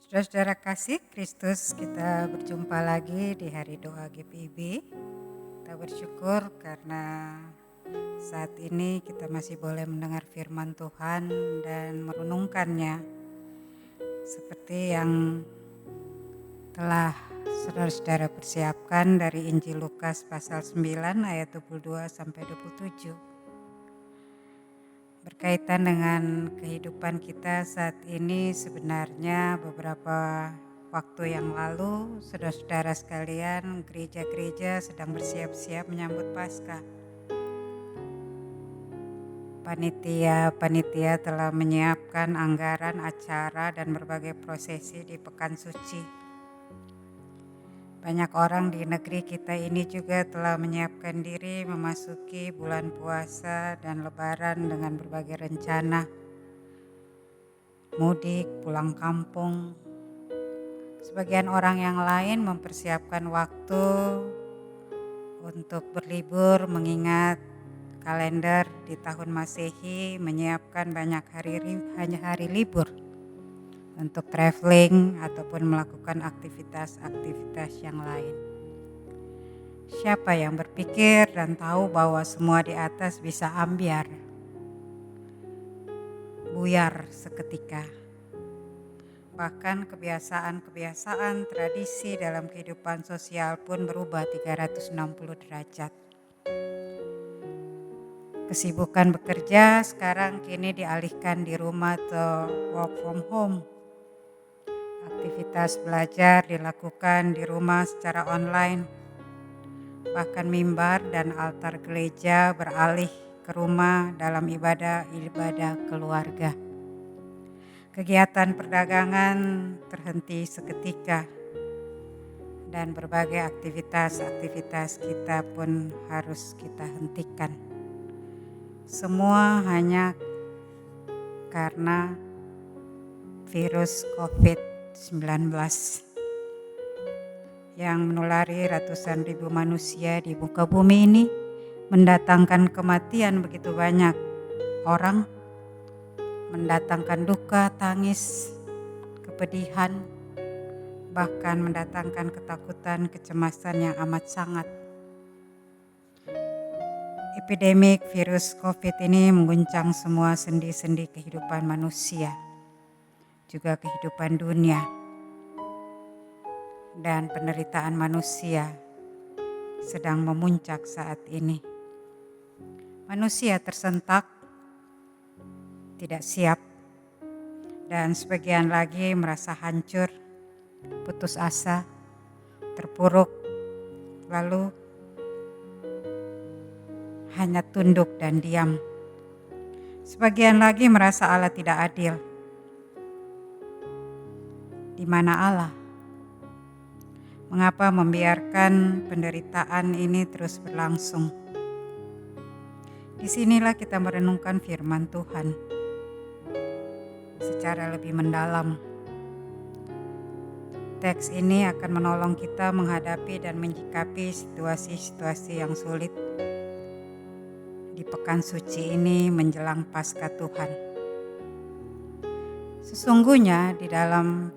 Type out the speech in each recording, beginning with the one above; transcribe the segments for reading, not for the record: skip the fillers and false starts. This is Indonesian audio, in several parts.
Saudara-saudara kasih Kristus, kita berjumpa lagi di hari doa GPIB. Kita bersyukur karena saat ini kita masih boleh mendengar firman Tuhan dan merenungkannya seperti yang telah saudara-saudara persiapkan dari Injil Lukas pasal 9 ayat 22 sampai 27. Berkaitan dengan kehidupan kita saat ini, sebenarnya beberapa waktu yang lalu saudara-saudara sekalian, gereja-gereja sedang bersiap-siap menyambut Paskah. Panitia telah menyiapkan anggaran acara dan berbagai prosesi di Pekan Suci. Banyak orang di negeri kita ini juga telah menyiapkan diri memasuki bulan puasa dan lebaran dengan berbagai rencana. Mudik, pulang kampung. Sebagian orang yang lain mempersiapkan waktu untuk berlibur mengingat kalender di tahun Masehi menyiapkan banyak hari libur untuk traveling ataupun melakukan aktivitas-aktivitas yang lain. Siapa yang berpikir dan tahu bahwa semua di atas bisa ambiar, buyar seketika. Bahkan kebiasaan-kebiasaan tradisi dalam kehidupan sosial pun berubah 360 derajat. Kesibukan bekerja sekarang kini dialihkan di rumah atau work from home. Aktivitas belajar dilakukan di rumah secara online. Bahkan mimbar dan altar gereja beralih ke rumah dalam ibadah keluarga. Kegiatan perdagangan terhenti seketika dan berbagai aktivitas kita pun harus kita hentikan. Semua hanya karena virus COVID-19 yang menulari ratusan ribu manusia di muka bumi ini, mendatangkan kematian begitu banyak orang, mendatangkan duka, tangis, kepedihan, bahkan mendatangkan ketakutan, kecemasan yang amat sangat. Epidemik virus COVID ini mengguncang semua sendi-sendi kehidupan manusia, juga kehidupan dunia. Dan penderitaan manusia sedang memuncak saat ini. Manusia tersentak, tidak siap, dan sebagian lagi merasa hancur, putus asa, terpuruk, lalu hanya tunduk dan diam. Sebagian lagi merasa Allah tidak adil. Di mana Allah? Mengapa membiarkan penderitaan ini terus berlangsung? Disinilah kita merenungkan firman Tuhan secara lebih mendalam. Teks ini akan menolong kita menghadapi dan menyikapi situasi-situasi yang sulit di Pekan Suci ini menjelang Paskah Tuhan. Sesungguhnya di dalam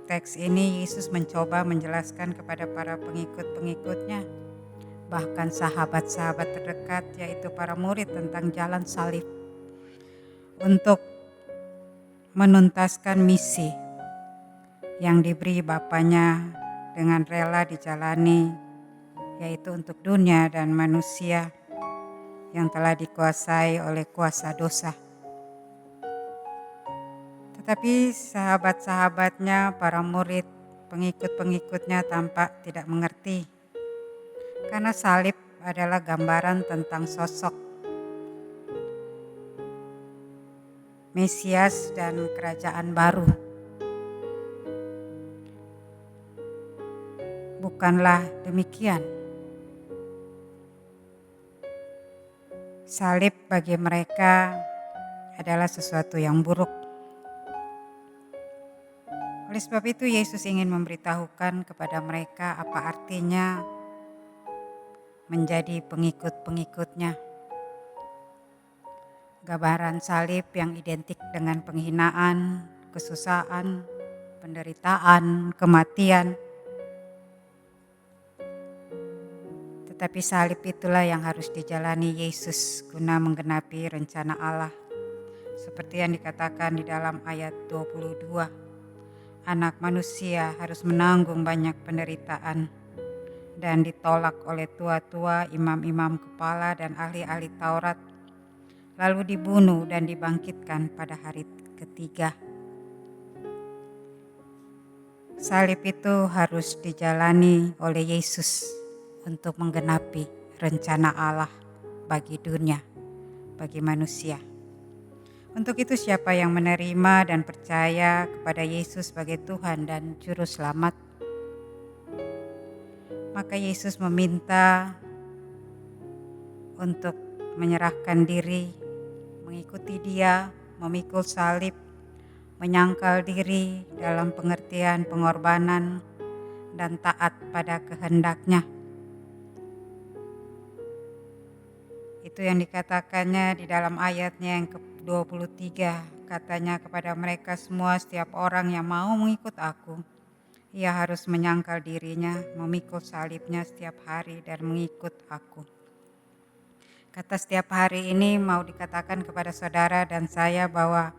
teks ini Yesus mencoba menjelaskan kepada para pengikut-pengikutnya, bahkan sahabat-sahabat terdekat yaitu para murid tentang jalan salib untuk menuntaskan misi yang diberi Bapanya dengan rela dijalani, yaitu untuk dunia dan manusia yang telah dikuasai oleh kuasa dosa. Tetapi sahabat-sahabatnya, para murid, pengikut-pengikutnya tampak tidak mengerti. Karena salib adalah gambaran tentang sosok Mesias dan kerajaan baru. Bukanlah demikian. Salib bagi mereka adalah sesuatu yang buruk. Oleh sebab itu Yesus ingin memberitahukan kepada mereka apa artinya menjadi pengikut-pengikutnya. Gambaran salib yang identik dengan penghinaan, kesusahan, penderitaan, kematian. Tetapi salib itulah yang harus dijalani Yesus guna menggenapi rencana Allah. Seperti yang dikatakan di dalam ayat 22, anak manusia harus menanggung banyak penderitaan dan ditolak oleh tua-tua, imam-imam kepala dan ahli-ahli Taurat, lalu dibunuh dan dibangkitkan pada hari ketiga. Salib itu harus dijalani oleh Yesus untuk menggenapi rencana Allah bagi dunia, bagi manusia. Untuk itu siapa yang menerima dan percaya kepada Yesus sebagai Tuhan dan Juru Selamat, maka Yesus meminta untuk menyerahkan diri, mengikuti Dia, memikul salib, menyangkal diri dalam pengertian pengorbanan dan taat pada kehendak-Nya. Itu yang dikatakannya di dalam ayatnya yang ke-23, katanya kepada mereka semua, setiap orang yang mau mengikut aku, ia harus menyangkal dirinya, memikul salibnya setiap hari dan mengikut aku. Kata setiap hari ini mau dikatakan kepada saudara dan saya bahwa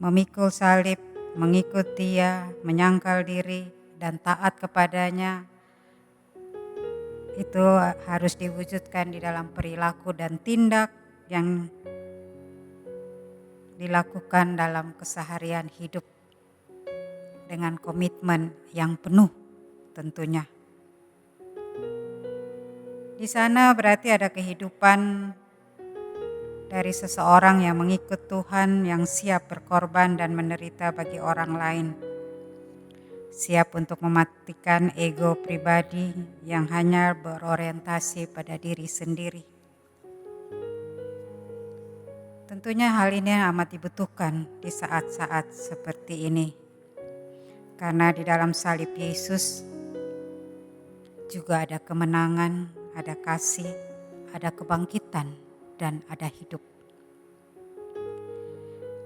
memikul salib, mengikut Dia, menyangkal diri dan taat kepadanya, itu harus diwujudkan di dalam perilaku dan tindak yang dilakukan dalam keseharian hidup dengan komitmen yang penuh tentunya. Di sana berarti ada kehidupan dari seseorang yang mengikut Tuhan, yang siap berkorban dan menderita bagi orang lain. Siap untuk mematikan ego pribadi yang hanya berorientasi pada diri sendiri. Tentunya hal ini amat dibutuhkan di saat-saat seperti ini. Karena di dalam salib Yesus juga ada kemenangan, ada kasih, ada kebangkitan, dan ada hidup.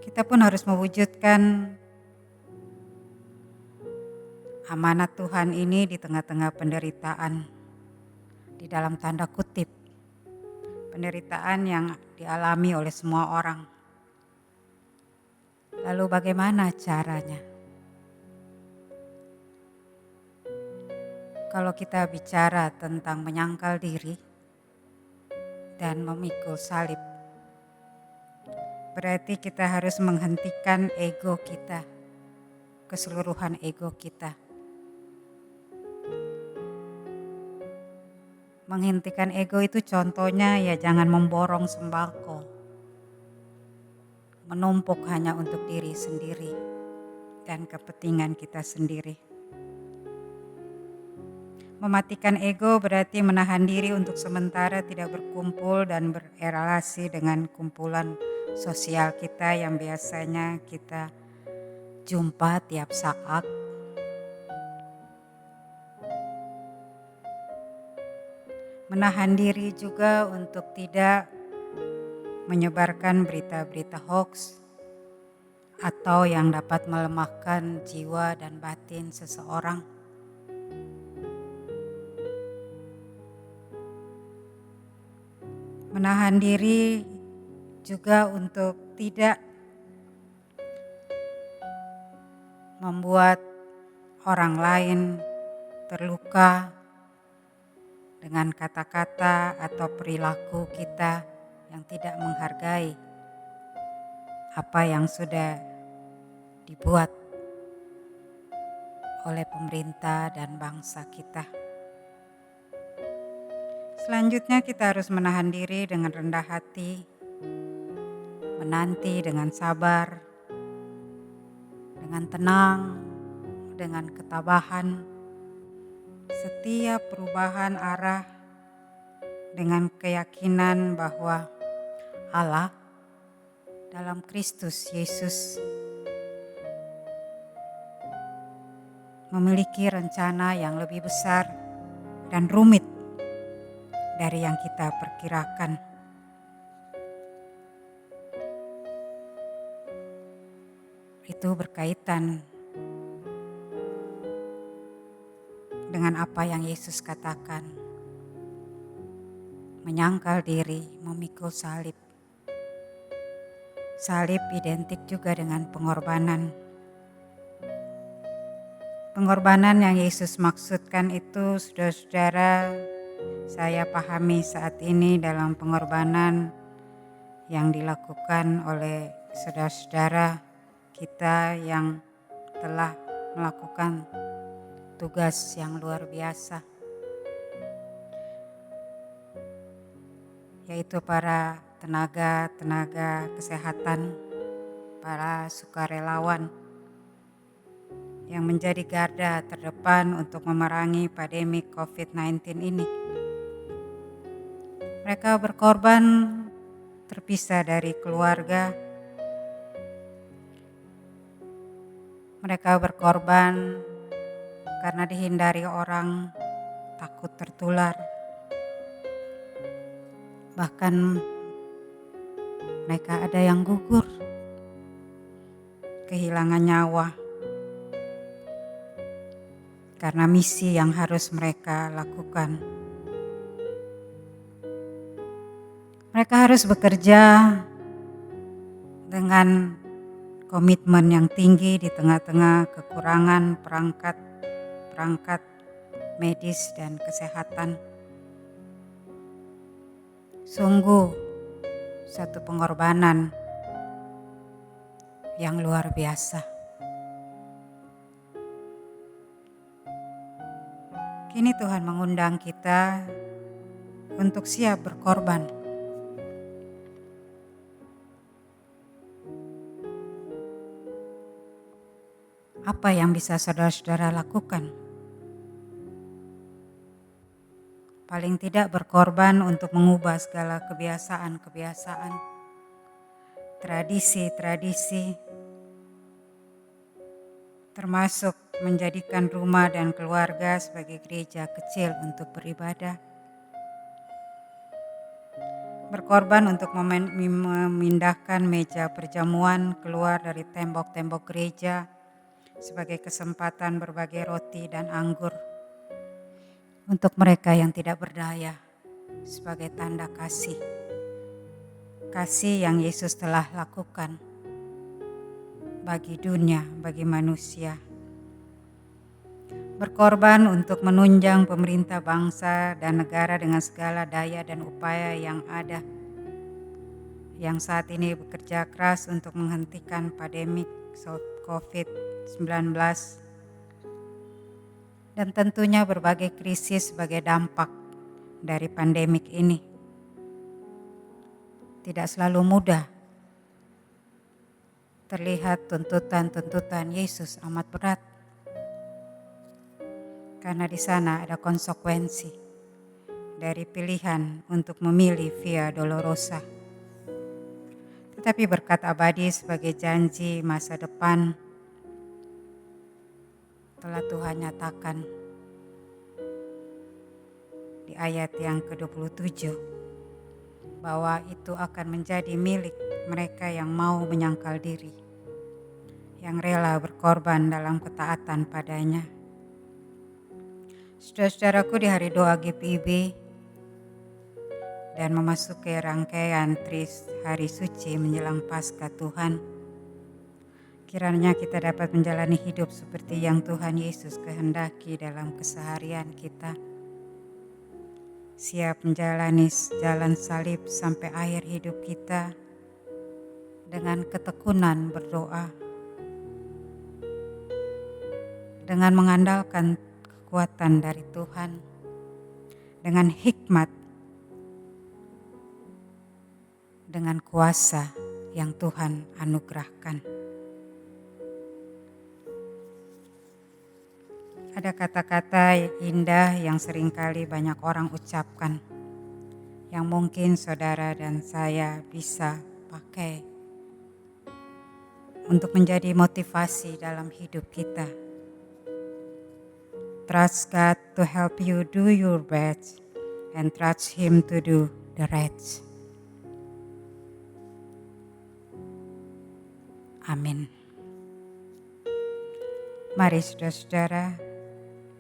Kita pun harus mewujudkan amanat Tuhan ini di tengah-tengah penderitaan, di dalam tanda kutip, penderitaan yang dialami oleh semua orang. Lalu bagaimana caranya? Kalau kita bicara tentang menyangkal diri dan memikul salib, berarti kita harus menghentikan ego kita, keseluruhan ego kita. Menghentikan ego itu contohnya ya jangan memborong sembako, menumpuk hanya untuk diri sendiri dan kepentingan kita sendiri. Mematikan ego berarti menahan diri untuk sementara tidak berkumpul dan berrelasi dengan kumpulan sosial kita yang biasanya kita jumpa tiap saat. Menahan diri juga untuk tidak menyebarkan berita-berita hoax atau yang dapat melemahkan jiwa dan batin seseorang. Menahan diri juga untuk tidak membuat orang lain terluka dengan kata-kata atau perilaku kita yang tidak menghargai apa yang sudah dibuat oleh pemerintah dan bangsa kita. Selanjutnya kita harus menahan diri dengan rendah hati, menanti dengan sabar, dengan tenang, dengan ketabahan, setiap perubahan arah dengan keyakinan bahwa Allah dalam Kristus Yesus memiliki rencana yang lebih besar dan rumit dari yang kita perkirakan. Itu berkaitan dengan apa yang Yesus katakan. Menyangkal diri, memikul salib. Salib identik juga dengan pengorbanan. Pengorbanan yang Yesus maksudkan itu, saudara-saudara, saya pahami saat ini dalam pengorbanan yang dilakukan oleh saudara-saudara kita yang telah melakukan tugas yang luar biasa, yaitu para tenaga kesehatan, para sukarelawan yang menjadi garda terdepan untuk memerangi pandemi COVID-19 ini. Mereka berkorban terpisah dari keluarga. Mereka berkorban karena dihindari orang, takut tertular. Bahkan mereka ada yang gugur, kehilangan nyawa karena misi yang harus mereka lakukan. Mereka harus bekerja dengan komitmen yang tinggi di tengah-tengah kekurangan perangkat medis dan kesehatan. Sungguh satu pengorbanan yang luar biasa. Kini Tuhan mengundang kita untuk siap berkorban. Apa yang bisa saudara-saudara lakukan? Paling tidak berkorban untuk mengubah segala kebiasaan-kebiasaan, tradisi-tradisi, termasuk menjadikan rumah dan keluarga sebagai gereja kecil untuk beribadah. Berkorban untuk memindahkan meja perjamuan keluar dari tembok-tembok gereja sebagai kesempatan berbagi roti dan anggur untuk mereka yang tidak berdaya, sebagai tanda kasih yang Yesus telah lakukan bagi dunia, bagi manusia. Berkorban untuk menunjang pemerintah bangsa dan negara dengan segala daya dan upaya yang ada, yang saat ini bekerja keras untuk menghentikan pandemi COVID-19 dan tentunya berbagai krisis sebagai dampak dari pandemik ini. Tidak selalu mudah. Terlihat tuntutan Yesus amat berat. Karena di sana ada konsekuensi dari pilihan untuk memilih via dolorosa. Tetapi berkat abadi sebagai janji masa depan telah Tuhan nyatakan di ayat yang ke-27 bahwa itu akan menjadi milik mereka yang mau menyangkal diri, yang rela berkorban dalam ketaatan padanya. Saudara-saudaraku, di hari doa GPIB dan memasuki rangkaian hari suci menjelang Paskah Tuhan, kiranya kita dapat menjalani hidup seperti yang Tuhan Yesus kehendaki dalam keseharian kita. Siap menjalani jalan salib sampai akhir hidup kita dengan ketekunan berdoa, dengan mengandalkan kekuatan dari Tuhan, dengan hikmat, dengan kuasa yang Tuhan anugerahkan. Ada kata-kata indah yang seringkali banyak orang ucapkan, yang mungkin saudara dan saya bisa pakai untuk menjadi motivasi dalam hidup kita. Trust God to help you do your best and trust Him to do the rest. Amin. Mari saudara-saudara,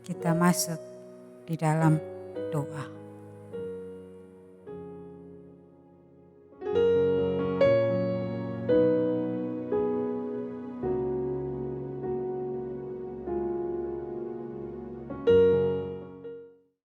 kita masuk di dalam doa.